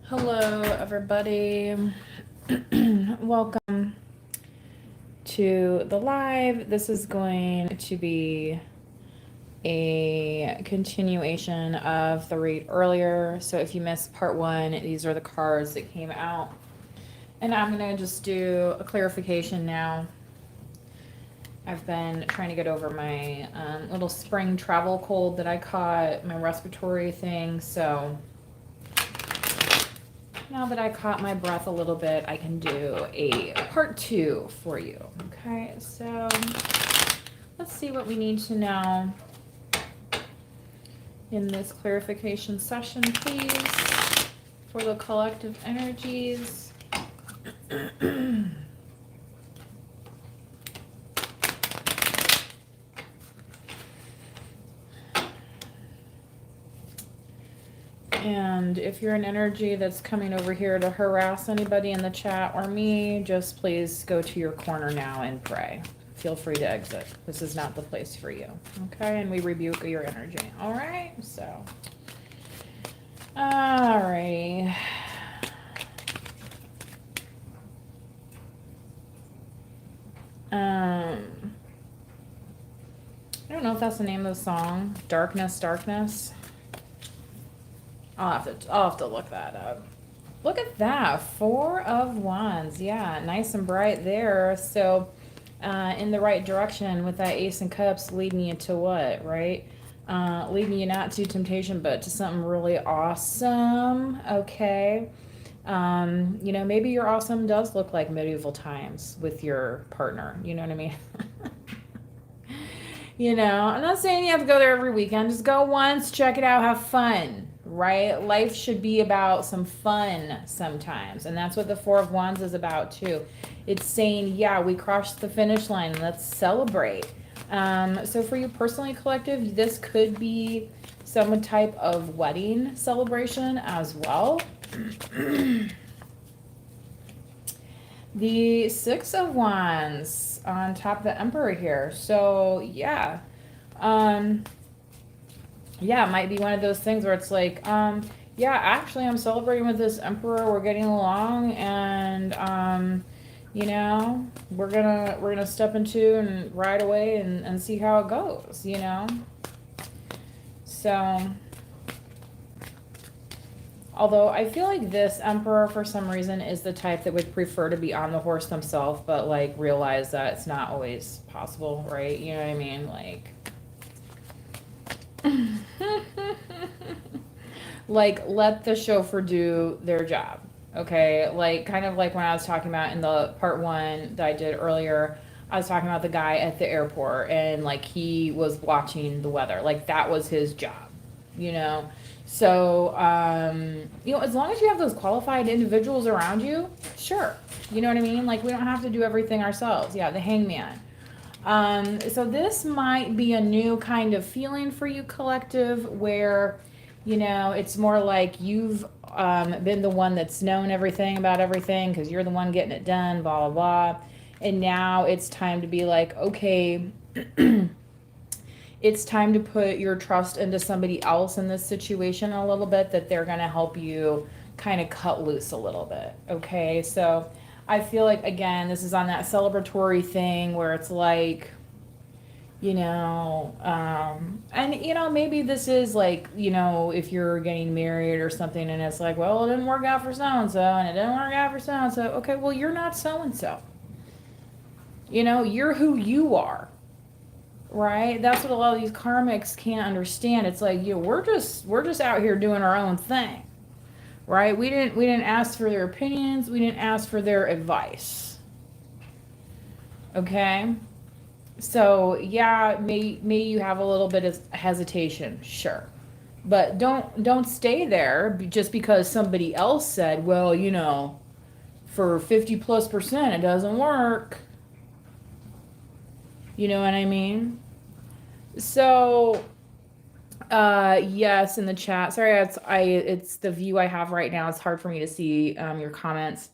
Hello, everybody. Welcome to the live. This is going to be a continuation of the read earlier. So if you missed part one, these are the cards that came out. And I'm going to just do a clarification now. I've been trying to get over my little spring travel cold that I caught, my respiratory thing. So now that I caught my breath a little bit, I can do a part two for you. Okay, so let's see what we need to know in this clarification session, please, for the collective energies. And if you're an energy that's coming over here to harass anybody in the chat or me, just please go to your corner now and pray. Feel free to exit. This is not the place for you. Okay? And we rebuke your energy. All right? So, all right. I don't know if that's the name of the song. Darkness, Darkness. I'll have to look that up. Look at that, 4 of Wands. Yeah, nice and bright there. So, in the right direction with that Ace of Cups leading you to what, right? Leading you not to temptation, but to something really awesome. Okay. You know, maybe your awesome does look like medieval times with your partner. You know what I mean? You know, I'm not saying you have to go there every weekend. Just go once, check it out, have fun. Right? Life should be about some fun sometimes. And that's what the 4 of Wands is about too. It's saying, yeah, we crossed the finish line. Let's celebrate. So for you personally, collective, this could be some type of wedding celebration as well. The 6 of Wands on top of the Emperor here. So yeah. Yeah, it might be one of those things where it's like, yeah, actually I'm celebrating with this emperor, we're getting along, and you know, we're gonna step into and ride away and see how it goes, you know. So although I feel like this emperor for some reason is the type that would prefer to be on the horse themselves, but like realize that it's not always possible, right? You know what I mean? Like like let the chauffeur do their job, okay? Like kind of like when I was talking about in the part one that I did earlier, I was talking about the guy at the airport and like he was watching the weather, like that was his job, you know. So you know, as long as you have those qualified individuals around you, sure, you know what I mean, like we don't have to do everything ourselves. Yeah, the hangman. So this might be a new kind of feeling for you, collective, where, you know, it's more like you've been the one that's known everything about everything because you're the one getting it done, blah, blah, blah. And now it's time to be like, okay, it's time to put your trust into somebody else in this situation a little bit, that they're going to help you kind of cut loose a little bit. Okay, so I feel like, again, this is on that celebratory thing where it's like, you know, and, you know, maybe this is like, you know, if you're getting married or something and it's like, well, it didn't work out for so-and-so and it didn't work out for so-and-so. Okay, well, you're not so-and-so. You know, you're who you are. Right? That's what a lot of these karmics can't understand. It's like, you know, we're just out here doing our own thing. Right? We didn't ask for their opinions. We didn't ask for their advice. Okay? So, yeah, may you have a little bit of hesitation, sure. But don't stay there just because somebody else said, well, you know, for 50+% it doesn't work. You know what I mean? So yes, in the chat. Sorry, it's the view I have right now. It's hard for me to see your comments.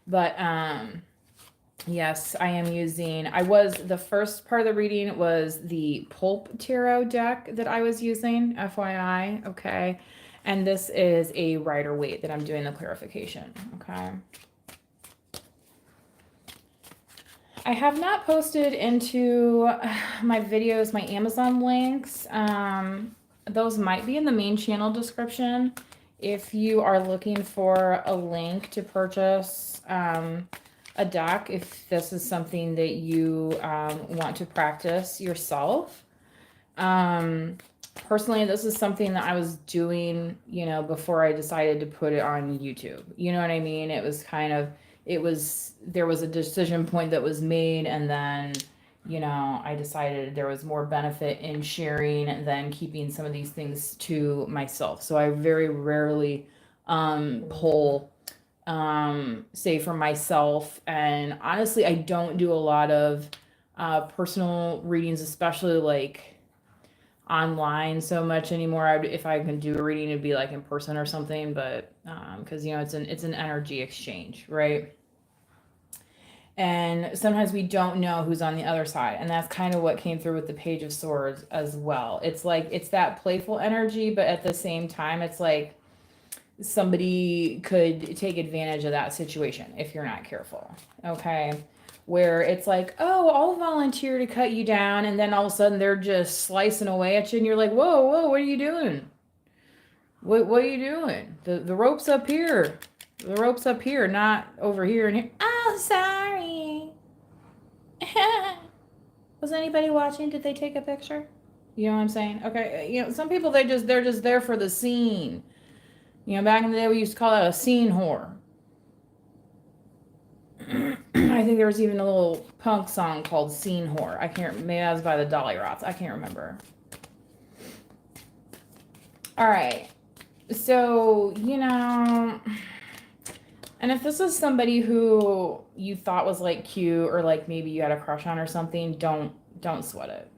But yes, I am using, the first part of the reading was the Pulp Tarot deck that I was using, FYI, okay? And this is a Rider-Waite that I'm doing the clarification, okay? I have not posted into my videos, my Amazon links. Those might be in the main channel description. If you are looking for a link to purchase a deck, if this is something that you want to practice yourself. Personally, this is something that I was doing, you know, before I decided to put it on YouTube. You know what I mean? It was kind of, there was a decision point that was made, and then, you know, I decided there was more benefit in sharing than keeping some of these things to myself. So I very rarely pull, say for myself. And honestly, I don't do a lot of personal readings, especially like online so much anymore. If I can do a reading, it'd be like in person or something, but because you know it's an energy exchange, right? And sometimes we don't know who's on the other side, and that's kind of what came through with the Page of Swords as well. It's like it's that playful energy, but at the same time, it's like somebody could take advantage of that situation if you're not careful. Okay. Where it's like, oh, I'll volunteer to cut you down, and then all of a sudden they're just slicing away at you, and you're like, whoa, what are you doing? What are you doing? The rope's up here. The rope's up here, not over here and here. Oh, sorry. Was anybody watching? Did they take a picture? You know what I'm saying? Okay, you know, some people they're just there for the scene. You know, back in the day we used to call that a scene whore. I think there was even a little punk song called Scene Whore. I can't, maybe that was by the Dolly Rots. I can't remember. All right. So, you know, and if this is somebody who you thought was like cute or like maybe you had a crush on or something, don't sweat it.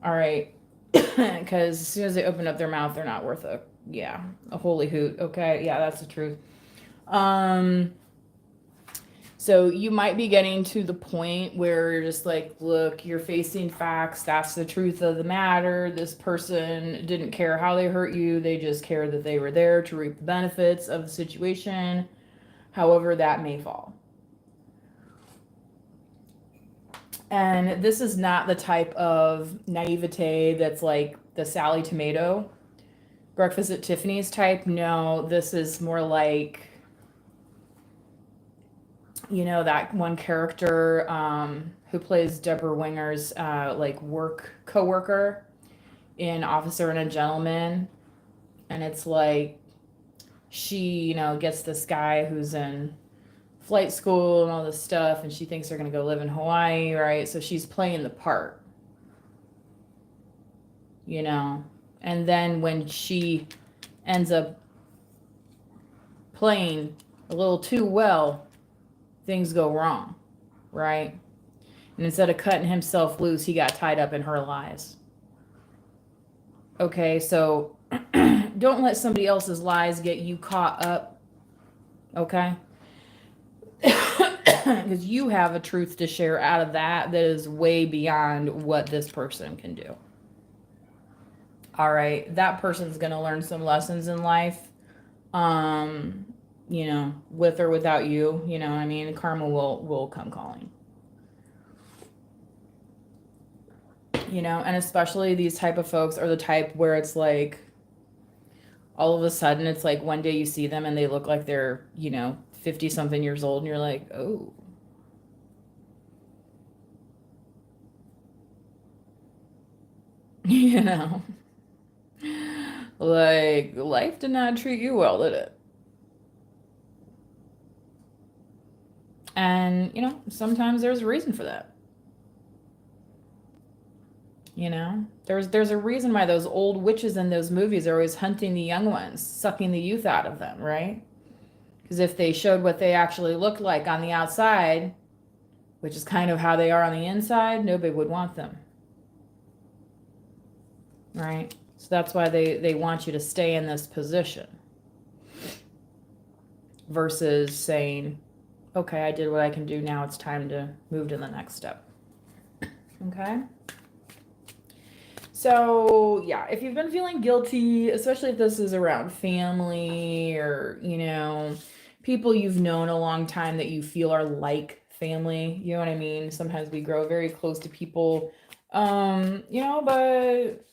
All right. Because as soon as they open up their mouth, they're not worth a holy hoot. Okay. Yeah, that's the truth. So you might be getting to the point where you're just like, look, you're facing facts. That's the truth of the matter. This person didn't care how they hurt you. They just cared that they were there to reap the benefits of the situation, however that may fall. And this is not the type of naivete that's like the Sally Tomato, Breakfast at Tiffany's type. No, this is more like, you know, that one character who plays Deborah Winger's like co-worker in Officer and a Gentleman. And it's like she, you know, gets this guy who's in flight school and all this stuff, and she thinks they're going to go live in Hawaii, right? So she's playing the part, you know. And then when she ends up playing a little too well, things go wrong, right? And instead of cutting himself loose, he got tied up in her lies. Okay, so don't let somebody else's lies get you caught up, okay? Because you have a truth to share out of that is way beyond what this person can do. All right, that person's going to learn some lessons in life. You know, with or without you, you know what I mean? Karma will come calling. You know, and especially these type of folks are the type where it's like, all of a sudden, it's like one day you see them and they look like they're, you know, 50 something years old, and you're like, oh. You know, like life did not treat you well, did it? And, you know, sometimes there's a reason for that. You know, there's a reason why those old witches in those movies are always hunting the young ones, sucking the youth out of them, right? Because if they showed what they actually looked like on the outside, which is kind of how they are on the inside, nobody would want them. Right? So that's why they want you to stay in this position. Versus saying, okay, I did what I can do. Now it's time to move to the next step. Okay? So, yeah, if you've been feeling guilty, especially if this is around family or, people you've known a long time that you feel are like family, you know what I mean? Sometimes we grow very close to people. But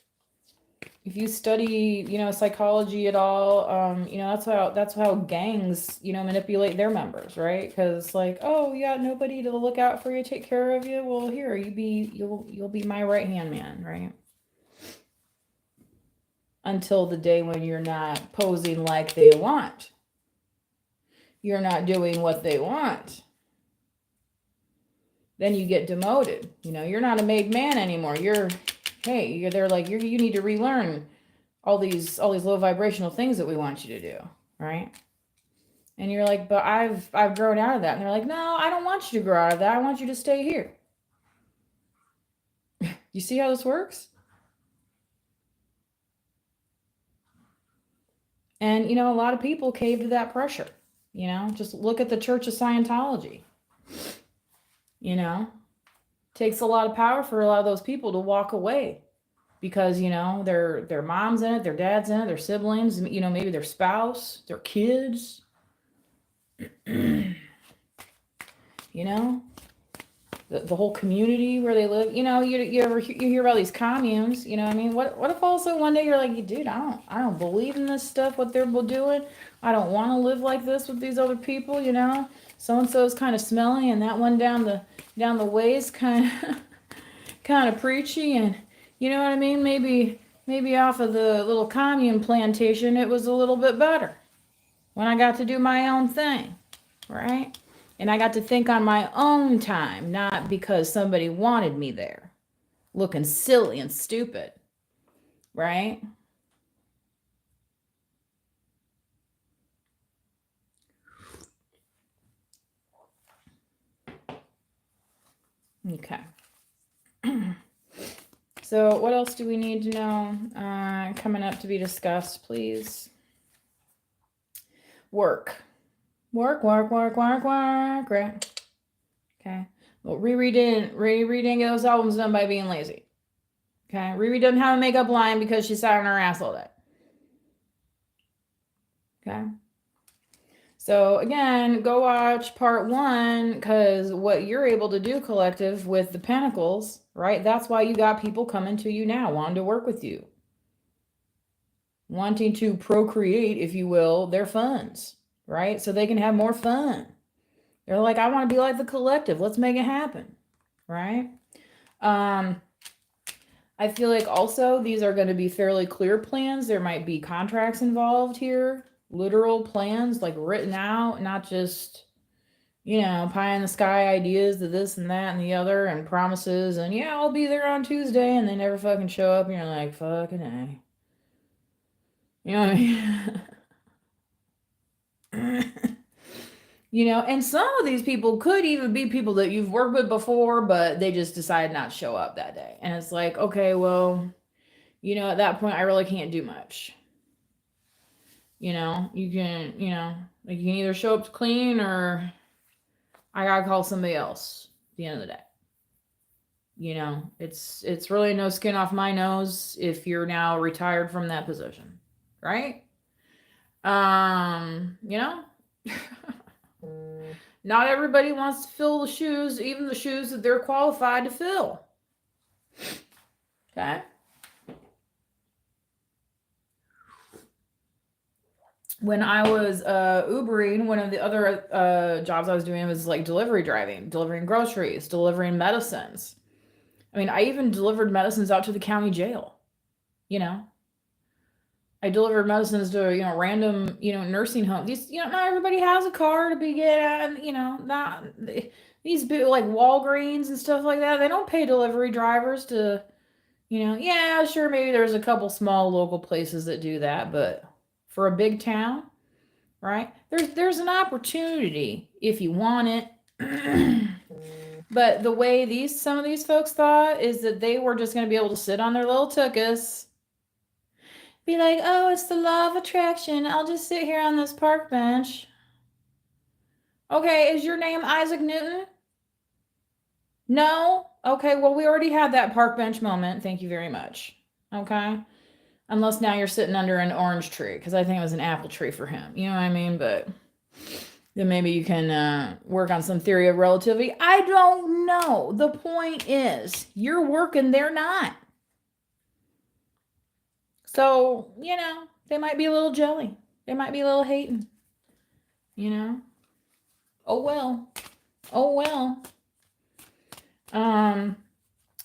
if you study, psychology at all, that's how gangs, manipulate their members, right? Because like, oh, you got nobody to look out for you, take care of you. Well, here you'll be my right hand man, right? Until the day when you're not posing like they want, you're not doing what they want. Then you get demoted. You're not a made man anymore. They're like, you need to relearn all these low vibrational things that we want you to do, right? And you're like, but I've grown out of that. And they're like, no, I don't want you to grow out of that. I want you to stay here. You see how this works? And a lot of people cave to that pressure. Just look at the Church of Scientology. Takes a lot of power for a lot of those people to walk away because their mom's in it, their dad's in it, their siblings, maybe their spouse, their kids. you know the whole community where they live. You hear about these communes. What I mean? What if also one day you're like, dude, I don't believe in this stuff, what they're doing. I don't want to live like this with these other people. So and so is kind of smelly, and that one down the way is kind of kind of preachy, and you know what I mean. Maybe off of the little commune plantation, it was a little bit better when I got to do my own thing, right? And I got to think on my own time, not because somebody wanted me there, looking silly and stupid, right? Okay. So what else do we need to know coming up to be discussed, please? Work. Work. Right? Okay. Well, rereading those albums done by being lazy. Okay. Riri doesn't have a makeup line because she sat on her ass all day. Okay. So again, go watch part 1, because what you're able to do, collective, with the Pentacles, right? That's why you got people coming to you now, wanting to work with you, wanting to procreate, if you will, their funds, right? So they can have more fun. They're like, I want to be like the collective. Let's make it happen, right? I feel like also these are going to be fairly clear plans. There might be contracts involved here, literal plans, like written out, not just, pie in the sky ideas to this and that and the other and promises and yeah, I'll be there on Tuesday, and they never fucking show up and you're like, fucking A. You know what I mean? And some of these people could even be people that you've worked with before, but they just decide not to show up that day. And it's like, okay, well, at that point, I really can't do much. You can, like you can either show up clean or I gotta call somebody else at the end of the day. It's really no skin off my nose if you're now retired from that position, right? Not everybody wants to fill the shoes, even the shoes that they're qualified to fill. Okay? When I was Ubering, one of the other jobs I was doing was like delivery driving, delivering groceries, delivering medicines. I mean, I even delivered medicines out to the county jail. I delivered medicines to random nursing homes. These not everybody has a car to be get not these big like Walgreens and stuff like that. They don't pay delivery drivers to yeah, sure, maybe there's a couple small local places that do that, but for a big town, right? There's an opportunity if you want it. But the way some of these folks thought is that they were just going to be able to sit on their little tuchus, be like, oh, it's the law of attraction. I'll just sit here on this park bench. Okay, is your name Isaac Newton? No? Okay, well, we already had that park bench moment. Thank you very much. Okay. Unless now you're sitting under an orange tree, because I think it was an apple tree for him. You know what I mean? But then maybe you can work on some theory of relativity. I don't know. The point is, you're working, they're not. So, they might be a little jelly. They might be a little hating. You know? Oh well. Oh well. Um,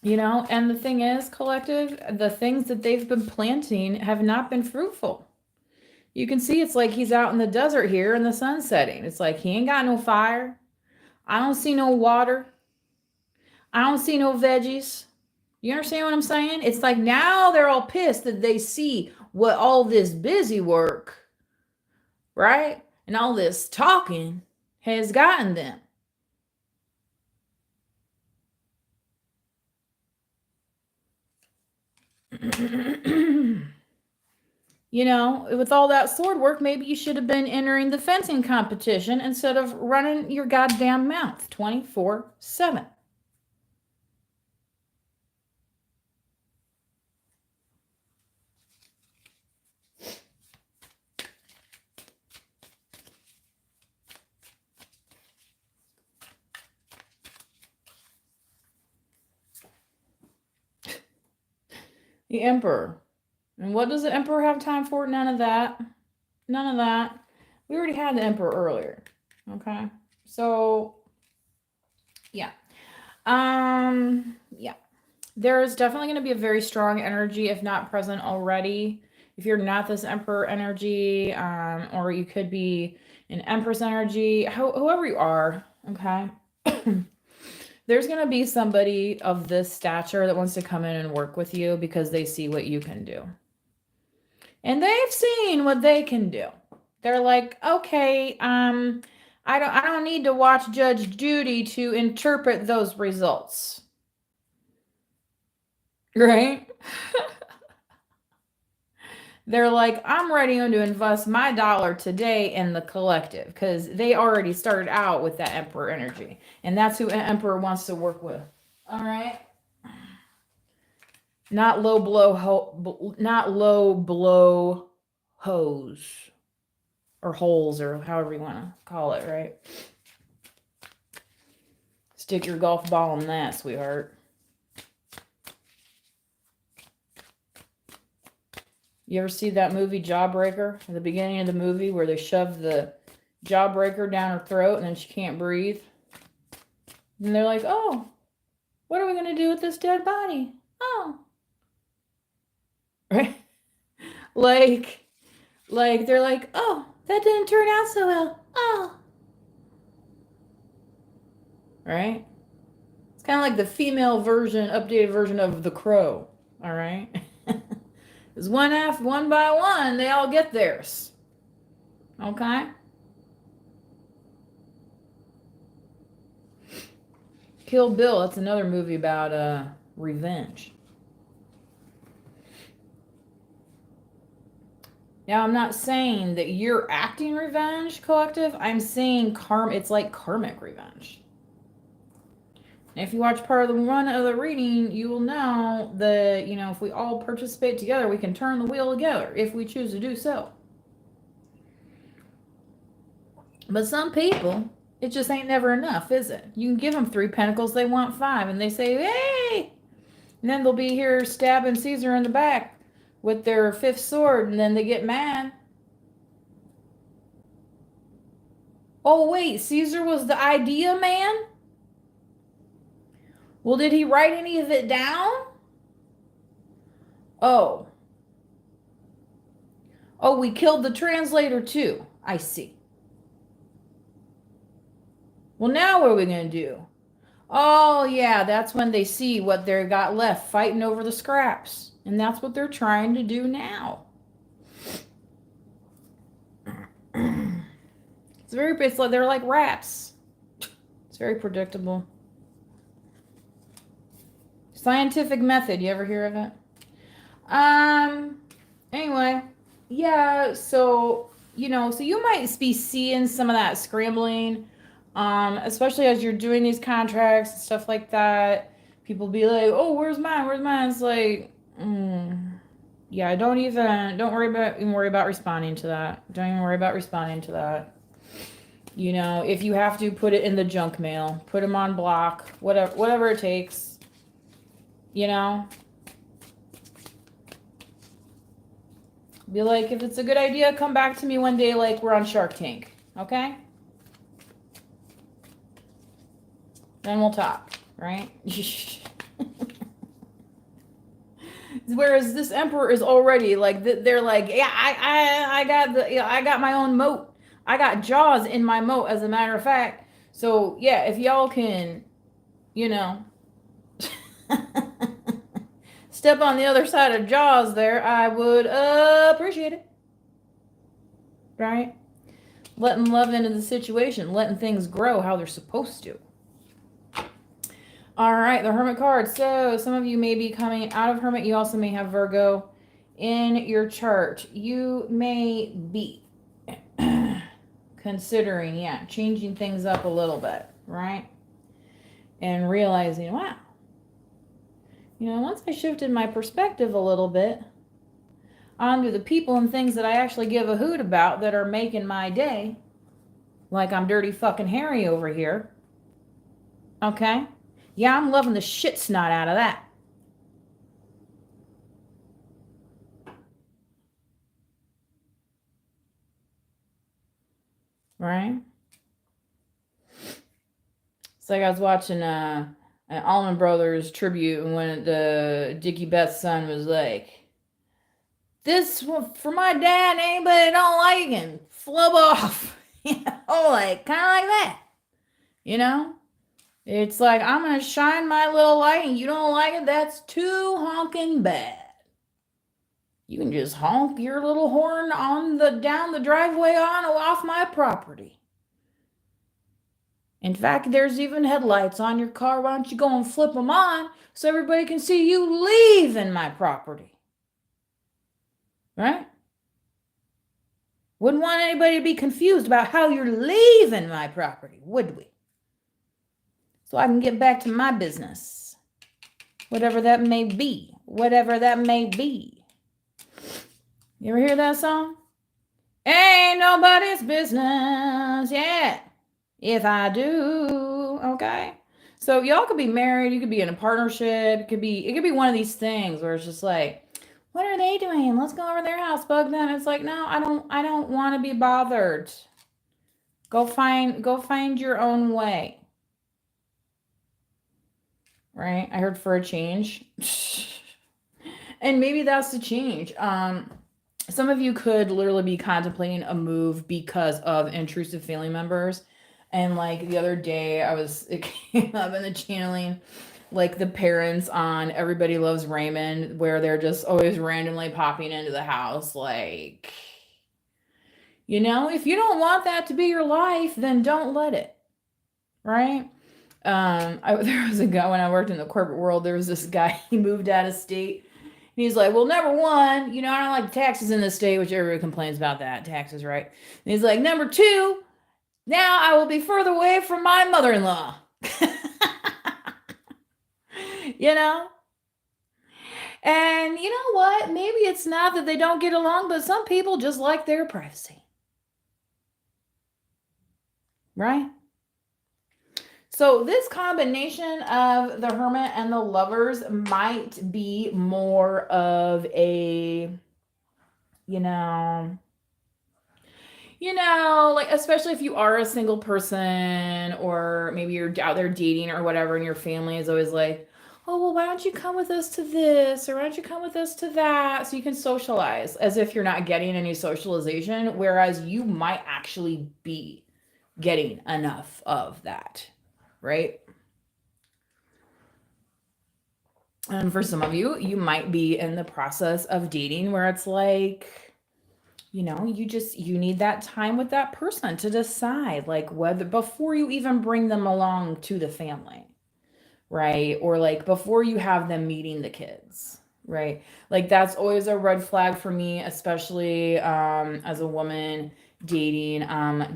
and the thing is, collective, the things that they've been planting have not been fruitful. You can see it's like he's out in the desert here and the sun's setting. It's like he ain't got no fire. I don't see no water. I don't see no veggies. You understand what I'm saying? It's like now they're all pissed that they see what all this busy work, right? And all this talking has gotten them. With all that sword work, maybe you should have been entering the fencing competition instead of running your goddamn mouth 24/7. The Emperor. And what does the Emperor have time for? None of that. None of that. We already had the Emperor earlier. Okay. So, yeah. Yeah. There is definitely going to be a very strong energy, if not present already. If you're not this Emperor energy, or you could be an Empress energy, whoever you are, okay? There's going to be somebody of this stature that wants to come in and work with you because they see what you can do. And they've seen what they can do. They're like, okay, I don't need to watch Judge Judy to interpret those results. Right? They're like, I'm ready to invest my dollar today in the collective because they already started out with that Emperor energy. And that's who an Emperor wants to work with. All right? Not low blow hose or holes or however you want to call it, right? Stick your golf ball in that, sweetheart. You ever see that movie Jawbreaker? At the beginning of the movie where they shove the jawbreaker down her throat and then she can't breathe? And they're like, oh, what are we going to do with this dead body? Oh. Right? Like they're like, oh, that didn't turn out so well. Oh. Right? It's kind of like the female version, updated version of The Crow. All right? Because one by one, they all get theirs. Okay? Kill Bill, that's another movie about revenge. Now, I'm not saying that you're acting revenge, collective. I'm saying it's like karmic revenge. And if you watch part of the one of the reading, you will know that, if we all participate together, we can turn the wheel together if we choose to do so. But some people, it just ain't never enough, is it? You can give them 3 pentacles, they want 5, and they say, hey! And then they'll be here stabbing Caesar in the back with their 5th sword, and then they get mad. Oh, wait, Caesar was the idea man? Well, did he write any of it down? Oh. Oh, we killed the translator too. I see. Well, now what are we going to do? Oh, yeah, that's when they see what they got left fighting over the scraps. And that's what they're trying to do now. It's like they're like rats. It's very predictable. Scientific method, you ever hear of it? Anyway, yeah, so you might be seeing some of that scrambling, especially as you're doing these contracts and stuff like that. People be like, oh, where's mine? It's like, Yeah, don't worry about responding to that. Don't even worry about responding to that. You know, if you have to, put it in the junk mail, put them on block, whatever it takes. You know, be like, if it's a good idea, come back to me one day, like we're on Shark Tank, okay? Then we'll talk, right? Whereas this emperor is already like they're like, yeah, I got I got my own moat. I got jaws in my moat, as a matter of fact. So yeah, if y'all can, you know, step on the other side of jaws, there, I would appreciate it. Right? Letting love into the situation, letting things grow how they're supposed to. All right, the Hermit card. So some of you may be coming out of Hermit. You also may have Virgo in your chart. You may be considering, yeah, changing things up a little bit, right? And realizing, wow, you know, once I shifted my perspective a little bit onto the people and things that I actually give a hoot about that are making my day, like I'm Dirty fucking Harry over here, okay? Yeah, I'm loving the shit snot out of that. Right? It's like I was watching an Allman Brothers tribute, and when the Dickie Betts son was like, "This for my dad, anybody don't like him, flub off," you know, like kind of like that, you know. It's like I'm gonna shine my little light, and you don't like it. That's too honking bad. You can just honk your little horn on the down the driveway on off my property. In fact, there's even headlights on your car. Why don't you go and flip them on so everybody can see you leaving my property? Right? Wouldn't want anybody to be confused about how you're leaving my property, would we? So I can get back to my business. Whatever that may be. Whatever that may be. You ever hear that song? Ain't nobody's business. Yeah. If I do. Okay. So y'all could be married, you could be in a partnership, it could be one of these things where it's just like, what are they doing? Let's go over their house, bug them. It's like, no, I don't want to be bothered. Go find your own way. Right? I heard for a change. And maybe that's the change. Some of you could literally be contemplating a move because of intrusive family members. And like the other day, it came up in the channeling, like the parents on Everybody Loves Raymond, where they're just always randomly popping into the house. Like, you know, if you don't want that to be your life, then don't let it. Right? There was a guy when I worked in the corporate world. There was this guy. He moved out of state. And he's like, well, number one, you know, I don't like taxes in this state, which everybody complains about that taxes, right? And he's like, number two, now I will be further away from my mother-in-law. You know? And you know what? Maybe it's not that they don't get along, but some people just like their privacy. Right? So this combination of the Hermit and the Lovers might be more of a, you know, like especially if you are a single person or maybe you're out there dating or whatever, and your family is always like, oh, well, why don't you come with us to this, or why don't you come with us to that, so you can socialize, as if you're not getting any socialization, whereas you might actually be getting enough of that, right? And for some of you, you might be in the process of dating where it's like, you know, you need that time with that person to decide, like, whether before you even bring them along to the family, right? Or like before you have them meeting the kids, right? Like that's always a red flag for me, especially as a woman dating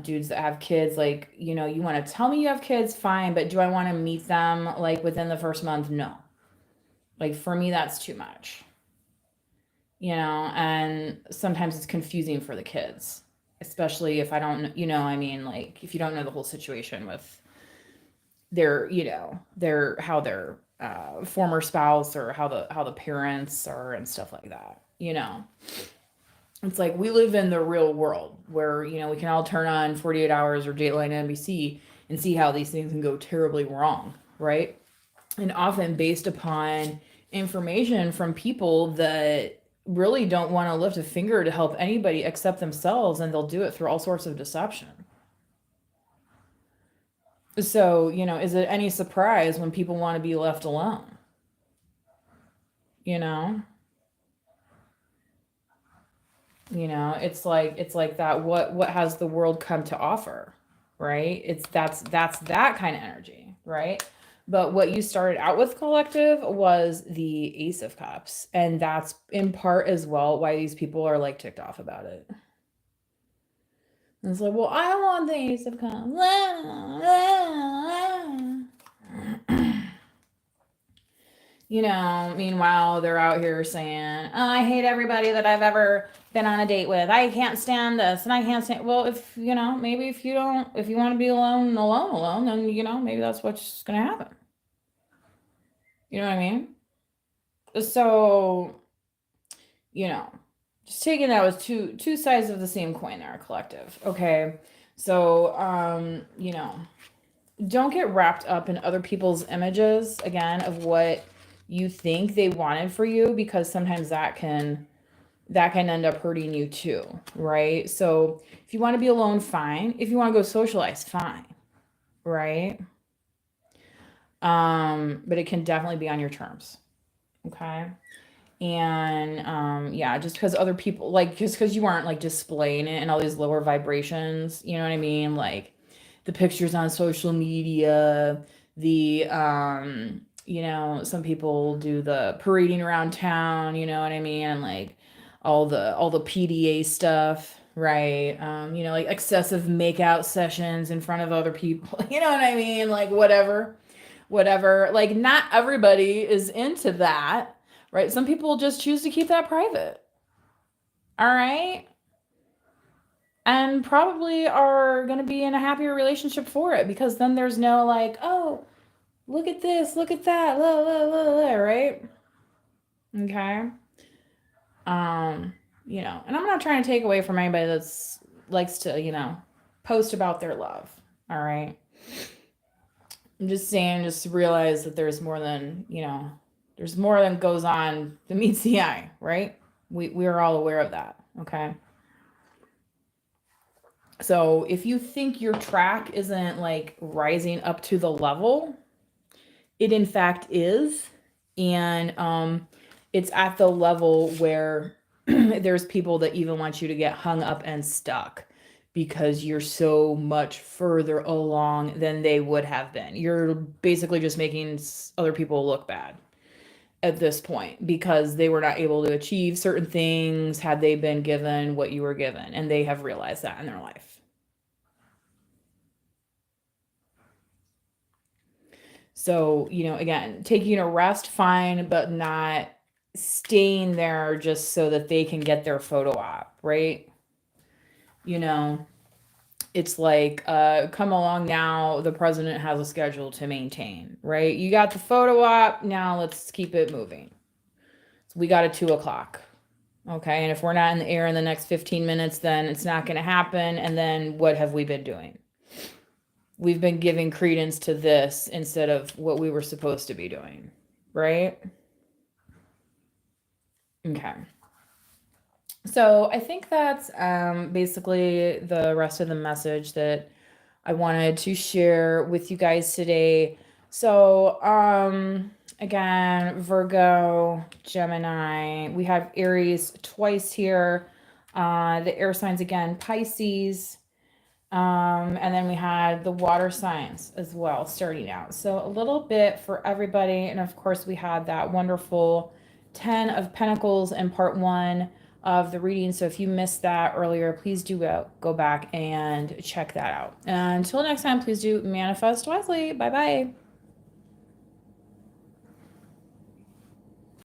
dudes that have kids. Like, you know, you want to tell me you have kids, fine, but do I want to meet them like within the first month? No. Like for me, that's too much. and sometimes it's confusing for the kids, especially if I don't, I mean, like if you don't know the whole situation with their former spouse, or how the parents are and stuff like that. It's like we live in the real world where, we can all turn on 48 Hours or Dateline NBC and see how these things can go terribly wrong, right? And often based upon information from people that really don't want to lift a finger to help anybody except themselves, and they'll do it through all sorts of deception. So, is it any surprise when people want to be left alone? You know? It's like that. What has the world come to offer, right? That's that kind of energy, right? But what you started out with, collective, was the Ace of Cups, and that's in part as well why these people are like ticked off about it. And it's like, well, I want the Ace of Cups. Meanwhile, they're out here saying, oh, I hate everybody that I've ever been on a date with. I can't stand this and I can't stand. Well, maybe if you want to be alone, alone, then, maybe that's what's going to happen. You know what I mean? So, just taking that as two sides of the same coin there, collective. Okay. So, don't get wrapped up in other people's images, again, of what you think they wanted for you, because sometimes that can end up hurting you too, right? So if you want to be alone, fine. If you want to go socialize, fine, right? But it can definitely be on your terms, okay? And yeah, just because other people, like, just because you aren't like displaying it in all these lower vibrations, you know what I mean? Like the pictures on social media, the some people do the parading around town, you know what I mean? And like all the PDA stuff, right? Like excessive makeout sessions in front of other people, you know what I mean? Like whatever. Like not everybody is into that, right? Some people just choose to keep that private. All right? And probably are going to be in a happier relationship for it, because then there's no like, oh, look at this, look at that, la la la la, right? Okay. And I'm not trying to take away from anybody that's likes to, post about their love. All right. I'm just saying, just realize that there's more than goes on that meets the eye, right? We are all aware of that. Okay. So if you think your track isn't like rising up to the level, it in fact is. And it's at the level where there's people that even want you to get hung up and stuck because you're so much further along than they would have been. You're basically just making other people look bad at this point, because they were not able to achieve certain things had they been given what you were given, and they have realized that in their life. So, again, taking a rest, fine, but not staying there just so that they can get their photo op, right? You know, it's like, come along now, the president has a schedule to maintain, right? You got the photo op, now let's keep it moving. So we got a 2 o'clock. Okay, and if we're not in the air in the next 15 minutes, then it's not going to happen. And then what have we been doing? We've been giving credence to this instead of what we were supposed to be doing, right? Okay. So I think that's basically the rest of the message that I wanted to share with you guys today. So, again, Virgo, Gemini, we have Aries twice here. The air signs again, Pisces. And then we had the water signs as well starting out. So a little bit for everybody. And of course, we had that wonderful 10 of Pentacles in part one of the reading. So if you missed that earlier, please do go back and check that out. And until next time, please do manifest wisely. Bye bye.